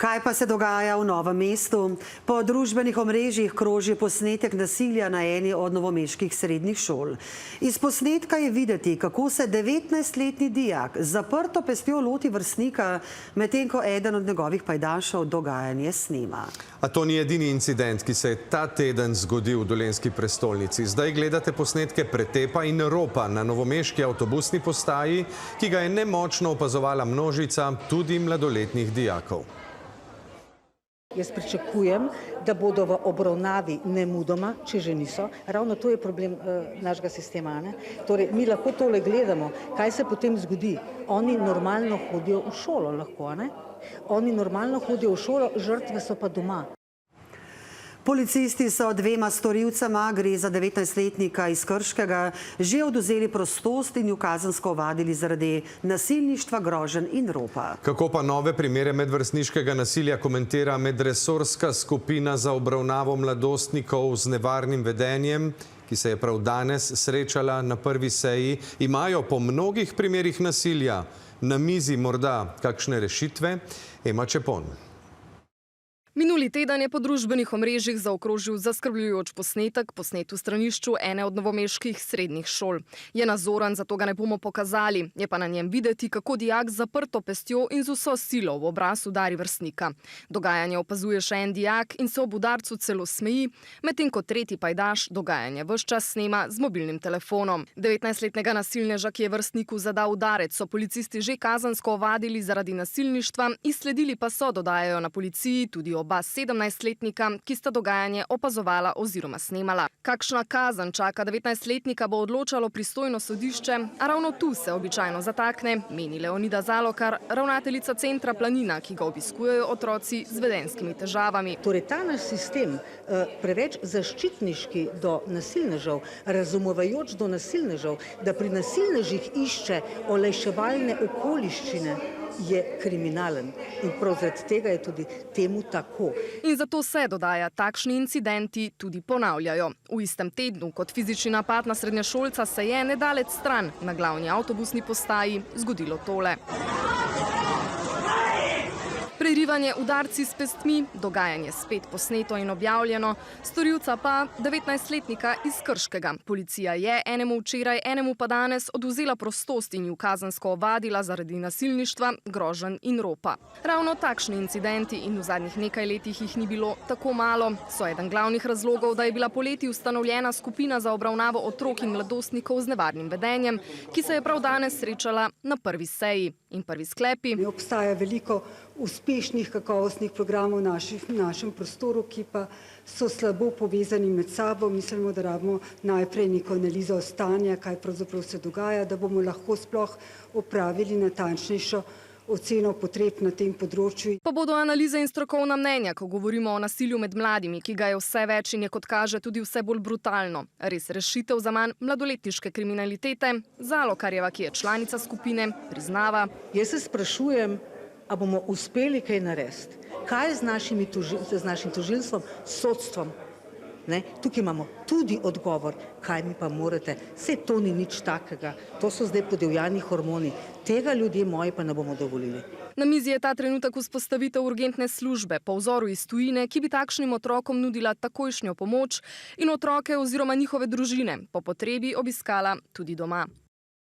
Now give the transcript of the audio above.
Kaj pa se dogaja v Novem mestu? Po družbenih omrežjih kroži posnetek nasilja na eni od novomeških srednjih šol. Iz posnetka je videti, kako se 19-letni dijak z zaprto pestjo loti vrstnika, medtem ko eden od njegovih pajdašev dogajanje snema. A to ni edini incident, ki se je ta teden zgodil v dolenjski prestolnici. Zdaj gledate posnetke pretepa in ropa na novomeški avtobusni postaji, ki ga je nemočno opazovala množica tudi mladoletnih dijakov. Jaz pričakujem, da bodo v obravnavi nemudoma, če že niso. Ravno to je problem našega sistema. Torej, mi lahko tole gledamo, kaj se potem zgodi. Oni normalno hodijo v šolo lahko, ne? Oni normalno hodijo v šolo, žrtve so pa doma. Policisti so dvema storilcema, gre za 19-letnika iz Krškega, že odvzeli prostost in ju kazensko ovadili zaradi nasilništva, groženj in ropa. Kako pa nove primere medvrstniškega nasilja komentira medresorska skupina za obravnavo mladostnikov z nevarnim vedenjem, ki se je prav danes srečala na prvi seji? Imajo po mnogih primerih nasilja na mizi morda kakšne rešitve? Ema Čepon. Minuli teden je po družbenih omrežjih zaokrožil zaskrbljujoč posnetek, posnet v stranišču ene od novomeških srednjih šol. Je nazoren, zato ga ne bomo pokazali. Je pa na njem videti, kako dijak z zaprto pestjo in z vso silo v obraz udari vrstnika. Dogajanje opazuje še en dijak in se ob udarcu celo smeji, medtem ko tretji pajdaš dogajanje ves čas snema z mobilnim telefonom. 19-letnega nasilneža, ki je vrstniku zadal udarec, so policisti že kazensko ovadili zaradi nasilništva, izsledili pa so, dodajajo na policiji, tudi oba 17-letnika, ki sta dogajanje opazovala oziroma snemala. Kakšna kazen čaka 19-letnika, bo odločalo pristojno sodišče, a ravno tu se običajno zatakne, meni Leonida Zalokar, ravnateljica centra Planina, ki ga obiskujejo otroci z vedenjskimi težavami. Torej, ta naš sistem, preveč zaščitniški do nasilnežev, razumevajoč do nasilnežev, da pri nasilnežih išče olajševalne okoliščine, je kriminalen. In prav zaradi tega je tudi temu tako. In zato se, dodaja, takšni incidenti tudi ponavljajo. V istem tednu kot fizični napad na srednješolca se je nedaleč stran na glavni avtobusni postaji zgodilo tole. Prerivanje, udarci s pestmi, dogajanje spet posneto in objavljeno, storilca pa 19-letnika iz Krškega. Policija je enemu včeraj, enemu pa danes odvzela prostost in ju kazensko ovadila zaradi nasilništva, groženj in ropa. Ravno takšni incidenti, in v zadnjih nekaj letih jih ni bilo tako malo, so eden glavnih razlogov, da je bila poleti ustanovljena skupina za obravnavo otrok in mladostnikov z nevarnim vedenjem, ki se je prav danes srečala na prvi seji. In prvi sklepi. Obstaja veliko uspešnih kakovostnih programov v našem prostoru, ki pa so slabo povezani med sabo. Mislimo, da rabimo najprej neko analizo stanja, kaj pravzaprav se dogaja, da bomo lahko sploh opravili natančnejšo oceno potreb na tem področju. Pa bodo analize in strokovna mnenja, ko govorimo o nasilju med mladimi, ki ga je vse več in je, kot kaže, tudi vse bolj brutalno. Res rešitev za manj mladoletniške kriminalitete? Zalokarjeva, ki je članica skupine, priznava. Jaz se sprašujem, a bomo uspeli kaj narediti? Kaj z našim tožilstvom, sodstvom? Tukaj imamo tudi odgovor, kaj mi pa morate. Saj to ni nič takega. To so zdaj podivjani hormoni. Tega ljudje moji pa ne bomo dovolili. Na mizi je ta trenutek vzpostavitev urgentne službe po vzoru iz tujine, ki bi takšnim otrokom nudila takojšnjo pomoč in otroke oziroma njihove družine po potrebi obiskala tudi doma.